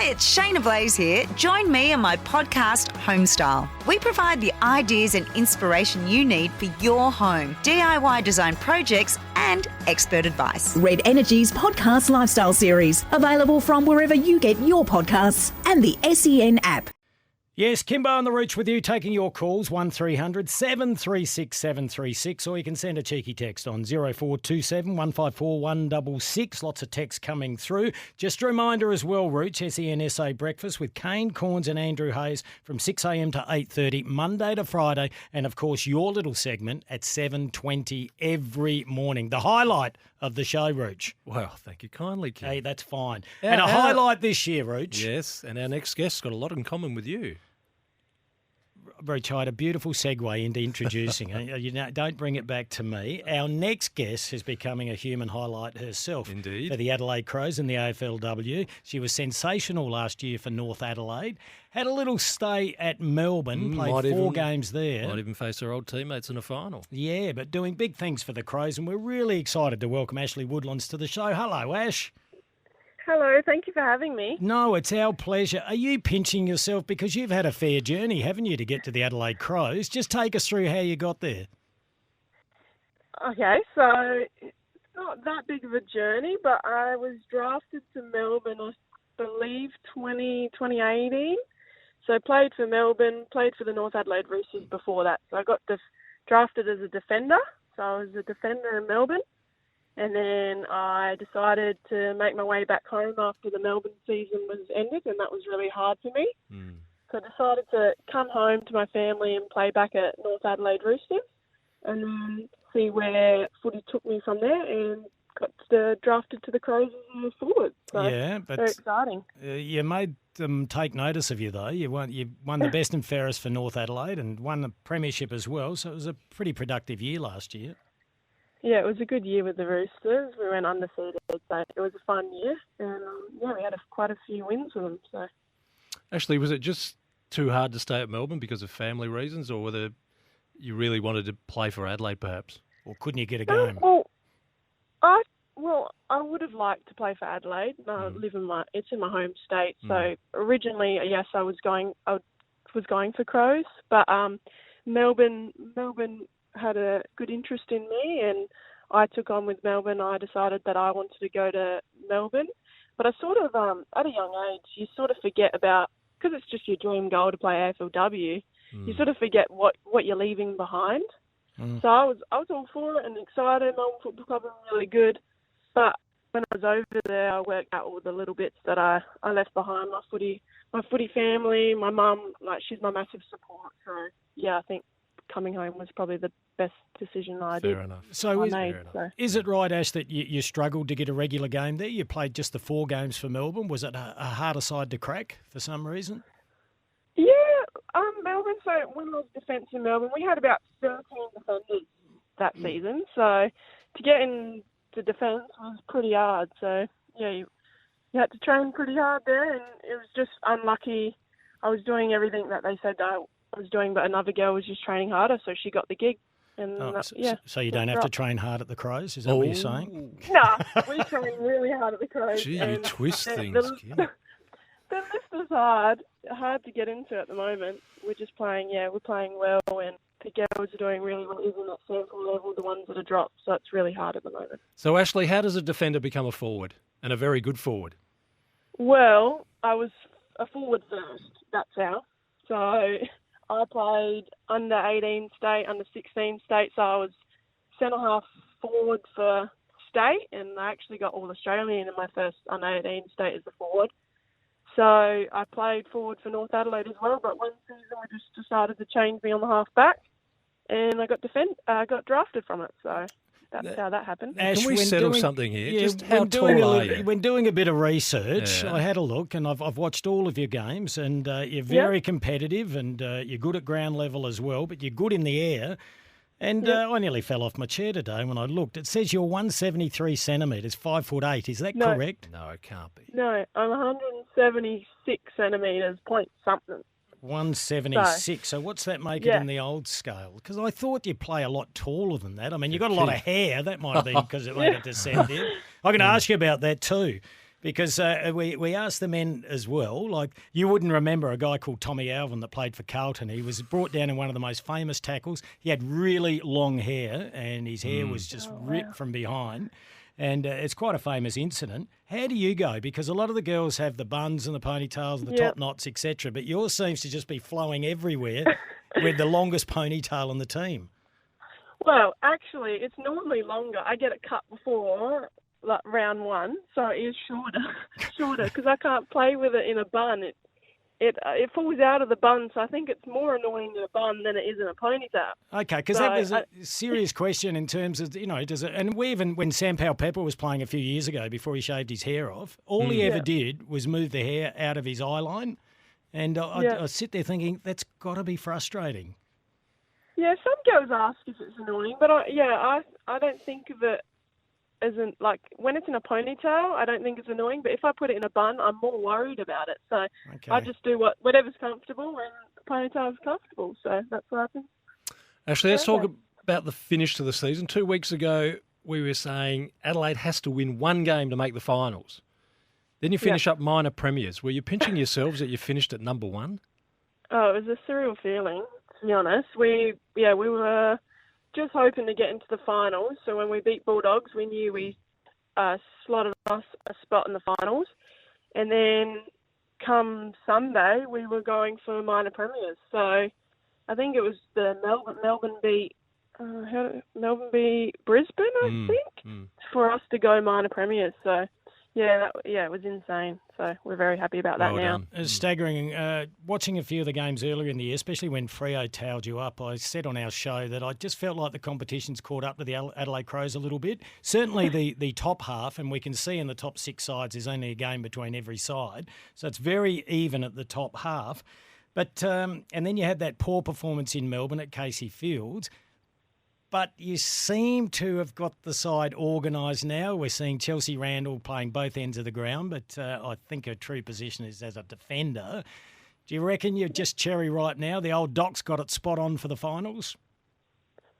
Hi, it's Shayna Blaze here. Join me on my podcast, Homestyle. We provide the ideas and inspiration you need for your home, DIY design projects and expert advice. Red Energy's podcast lifestyle series, available from wherever you get your podcasts and the SEN app. Yes, Kimbo on the Rooch with you, taking your calls, 1300 736 736, or you can send a cheeky text on 0427 154 166. Lots of texts coming through. Just a reminder as well, Rooch, SENSA Breakfast with Kane Corns and Andrew Hayes from 6am to 8:30, Monday to Friday, and of course your little segment at 7:20 every morning. The highlight of the show, Rooch. Well, thank you kindly, Kim. Hey, that's fine. And a highlight this year, Rooch. Yes, and our next guest's got a lot in common with you. Rooch, I had a beautiful segue into introducing her. Don't bring it back to me. Our next guest is becoming a human highlight herself. Indeed. For the Adelaide Crows in the AFLW. She was sensational last year for North Adelaide. Had a little stay at Melbourne, played four games there. Might even face her old teammates in a final. Yeah, but doing big things for the Crows, and we're really excited to welcome Ashley Woodlands to the show. Hello, Ash. Hello, thank you for having me. No, it's our pleasure. Are you pinching yourself because you've had a fair journey, haven't you, to get to the Adelaide Crows? Just take us through how you got there. Okay, so it's not that big of a journey, but I was drafted to Melbourne, I believe, 2018. So I played for Melbourne, played for the North Adelaide Roosters before that. So I got drafted as a defender. So I was a defender in Melbourne. And then I decided to make my way back home after the Melbourne season was ended, and that was really hard for me. So I decided to come home to my family and play back at North Adelaide Roosters and then see where footy took me from there, and got drafted to the Crows as a forward. So yeah, but very exciting. You made them take notice of you, though. You won the best and fairest for North Adelaide and won the premiership as well, so it was a pretty productive year last year. Yeah, it was a good year with the Roosters. We went undefeated, so it was a fun year. And, we had quite a few wins with them. So, Ashley, was it just too hard to stay at Melbourne because of family reasons, or whether you really wanted to play for Adelaide, perhaps? Or couldn't you get a game? I would have liked to play for Adelaide. I live it's in my home state. So originally, yes, I was going for Crows, but Melbourne had a good interest in me, and I took on with Melbourne. I decided that I wanted to go to Melbourne, but I sort of, at a young age, you sort of forget about, because it's just your dream goal to play AFLW, you sort of forget what you're leaving behind. So I was all for it and excited. Melbourne Football Club was really good, but when I was over there, I worked out all the little bits that I left behind. My footy family, my mum, she's my massive support. So yeah, I think coming home was probably the best decision I did. Fair enough. So is it right, Ash, that you struggled to get a regular game there? You played just the 4 games for Melbourne. Was it a harder side to crack for some reason? Yeah, Melbourne. So when I was defence in Melbourne, we had about 13 defenders that season. So to get into defence was pretty hard. So yeah, you had to train pretty hard there, and it was just unlucky. I was doing everything that they said I was doing, but another girl was just training harder, so she got the gig. And so you don't have to train hard at the Crows? Is that what you're saying? No, we train really hard at the Crows. Gee, you twist things, Kim. The list is hard to get into at the moment. We're just playing, we're playing well, and the girls are doing really well, even at sample level, the ones that are dropped, so it's really hard at the moment. So, Ashley, how does a defender become a forward, and a very good forward? Well, I was a forward first, that's how. So I played under 18 state, under 16 state, so I was centre-half forward for state, and I actually got All-Australian in my first under 18 state as a forward. So I played forward for North Adelaide as well, but one season we just decided to change me on the half-back, and I got drafted from it, so that's how that happened. Ash, can we settle something here? Yeah, just how tall are you? When doing a bit of research, I had a look, and I've watched all of your games, and you're very competitive, and you're good at ground level as well, but you're good in the air. And I nearly fell off my chair today when I looked. It says you're 173 centimetres, 5'8". Is that correct? No, it can't be. No, I'm 176 centimetres, point something. 176. So what's that make it in the old scale? Because I thought you'd play a lot taller than that. I mean, you've got a lot of hair. That might have been because it made it descended. I'm going to ask you about that too. Because we asked the men as well. Like, you wouldn't remember a guy called Tommy Alvin that played for Carlton. He was brought down in one of the most famous tackles. He had really long hair, and his hair was just ripped from behind. And it's quite a famous incident. How do you go? Because a lot of the girls have the buns and the ponytails and the top knots, etc. But yours seems to just be flowing everywhere with the longest ponytail on the team. Well, actually, it's normally longer. I get it cut before like round one, so it is shorter because I can't play with it in a bun. It falls out of the bun, so I think it's more annoying in a bun than it is in a ponytail. Okay, because that was a serious question in terms of, does it? And we even, when Sam Powell Pepper was playing a few years ago before he shaved his hair off, all he ever did was move the hair out of his eye line. And I sit there thinking, that's got to be frustrating. Yeah, some girls ask if it's annoying, but I don't think of it as like when it's in a ponytail, I don't think it's annoying. But if I put it in a bun, I'm more worried about it. So I just do whatever's comfortable when the ponytail's comfortable. So that's what happens. Actually, let's talk about the finish to the season. 2 weeks ago, we were saying Adelaide has to win one game to make the finals. Then you finish up minor premiers. Were you pinching yourselves that you finished at number one? Oh, it was a surreal feeling, to be honest. We were just hoping to get into the finals. So when we beat Bulldogs, we knew we slotted us a spot in the finals. And then come Sunday, we were going for minor premiers. So I think it was the Melbourne beat Brisbane, I think, for us to go minor premiers. So it was insane. So we're very happy about that now. It's staggering. Watching a few of the games earlier in the year, especially when Freo tailed you up, I said on our show that I just felt like the competition's caught up to the Adelaide Crows a little bit. Certainly the top half, and we can see in the top six sides there's only a game between every side. So it's very even at the top half. But and then you had that poor performance in Melbourne at Casey Fields. But you seem to have got the side organised now. We're seeing Chelsea Randall playing both ends of the ground, but I think her true position is as a defender. Do you reckon you're just cherry ripe now? The old Doc's got it spot on for the finals?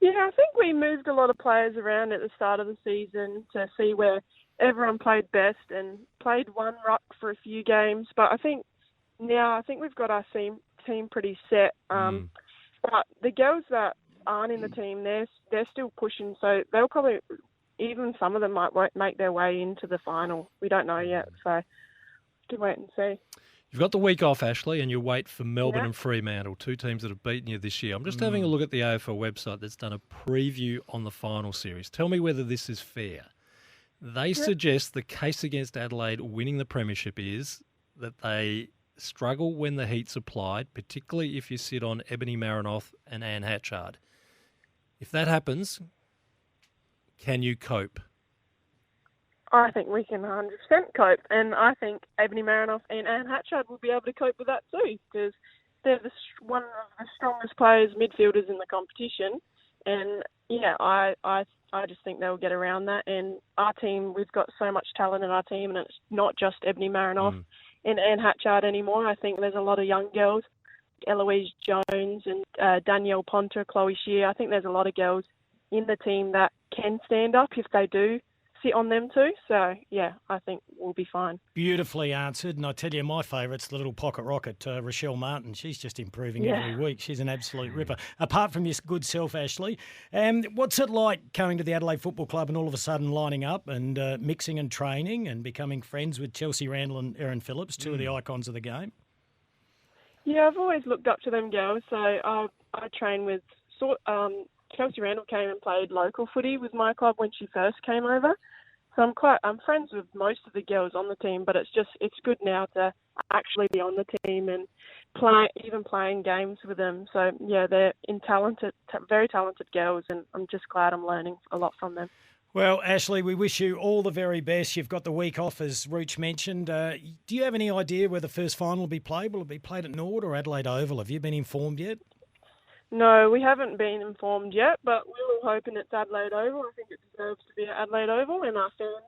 Yeah, I think we moved a lot of players around at the start of the season to see where everyone played best and played one ruck for a few games. But I think we've got our team pretty set. But the girls that aren't in the team, they're still pushing, so they'll probably, even some of them might make their way into the final. We don't know yet, so to wait and see. You've got the week off, Ashley, and you wait for Melbourne and Fremantle, two teams that have beaten you this year. I'm just having a look at the AFL website that's done a preview on the final series. Tell me whether this is fair. They suggest the case against Adelaide winning the premiership is that they struggle when the heat's applied, particularly if you sit on Ebony Marinoff and Anne Hatchard. If that happens, can you cope? I think we can 100% cope, and I think Ebony Marinoff and Anne Hatchard will be able to cope with that too, because they're one of the strongest players, midfielders in the competition, and I just think they'll get around that. And our team, we've got so much talent in our team, and it's not just Ebony Marinoff and Anne Hatchard anymore. I think there's a lot of young girls, Eloise Jones and Danielle Ponter, Chloe Shear. I think there's a lot of girls in the team that can stand up if they do sit on them too. So, I think we'll be fine. Beautifully answered. And I tell you, my favourite's the little pocket rocket, Rochelle Martin. She's just improving every week. She's an absolute ripper. Apart from your good self, Ashley, what's it like coming to the Adelaide Football Club and all of a sudden lining up and mixing and training and becoming friends with Chelsea Randall and Erin Phillips, two of the icons of the game? Yeah, I've always looked up to them girls. So I train with Chelsea Randall came and played local footy with my club when she first came over. So I'm friends with most of the girls on the team, but it's good now to actually be on the team and playing games with them. So they're very talented girls, and I'm just glad I'm learning a lot from them. Well, Ashley, we wish you all the very best. You've got the week off, as Rooch mentioned. Do you have any idea where the first final will be played? Will it be played at Nord or Adelaide Oval? Have you been informed yet? No, we haven't been informed yet, but we're all hoping it's Adelaide Oval. I think it deserves to be at Adelaide Oval, and our fans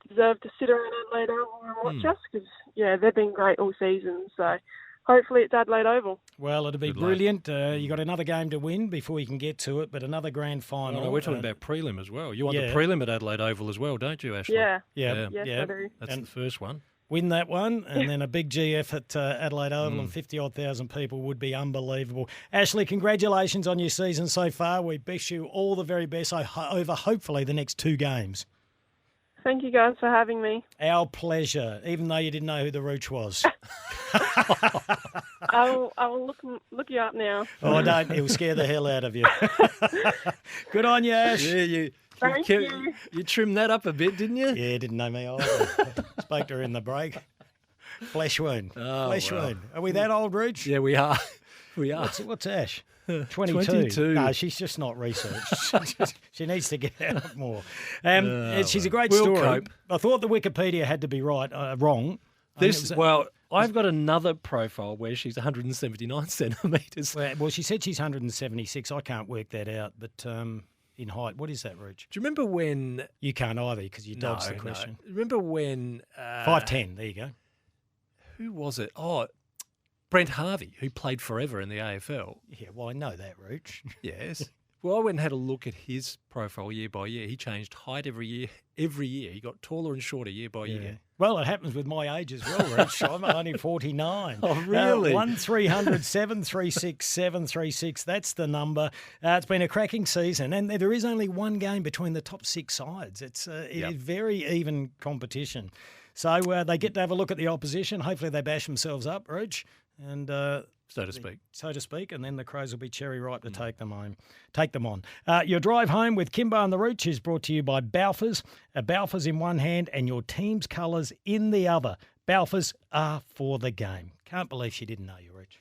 deserve to sit around Adelaide Oval and watch us because, they've been great all season. So hopefully it's Adelaide Oval. Well, it'll be Good luck. brilliant. You got another game to win before you can get to it, but another grand final. No, we're talking about prelim as well. You want yeah. the prelim at Adelaide Oval as well, don't you, Ashley? Yeah. Yeah, Yes, yeah. I do. That's And the first one. win that one, and then a big GF at Adelaide Oval and 50-odd thousand people would be unbelievable. Ashley, congratulations on your season so far. We wish you all the very best over hopefully the next 2 games. Thank you guys for having me. Our pleasure, even though you didn't know who the Rooch was. I will look you up now. Oh, don't. He'll scare the hell out of you. Good on you, Ash. Yeah, Thank you. You trimmed that up a bit, didn't you? Yeah, didn't know me either. Spoke to her in the break. Flesh wound. Oh, Flesh well. wound. Are we that old, Rooch? Yeah, we are. We are. What's Ash? 22. 22. No, she's just not researched. She needs to get out more. She's a great We'll story. cope. I thought the Wikipedia had to be wrong. I've got another profile where she's 179 centimetres. Well, she said she's 176. I can't work that out, but in height, what is that, Rooch? Do you remember when... You can't either because you dodged the question. Remember when... 5'10", there you go. Who was it? Oh, Brent Harvey, who played forever in the AFL. Yeah, well, I know that, Rooch. Yes. Well, I went and had a look at his profile year by year. He changed height every year. Every year. He got taller and shorter year by year. Well, it happens with my age as well, Rich. I'm only 49. Oh, really? 1300 736 736. That's the number. It's been a cracking season, and there is only one game between the top 6 sides. It is very even competition. So they get to have a look at the opposition. Hopefully they bash themselves up, Rich, and So to speak. and then the Crows will be cherry ripe to take them on. Your drive home with Kimbo and the Rooch is brought to you by Balfours. Balfours in one hand and your team's colours in the other. Balfours are for the game. Can't believe she didn't know you, Rich.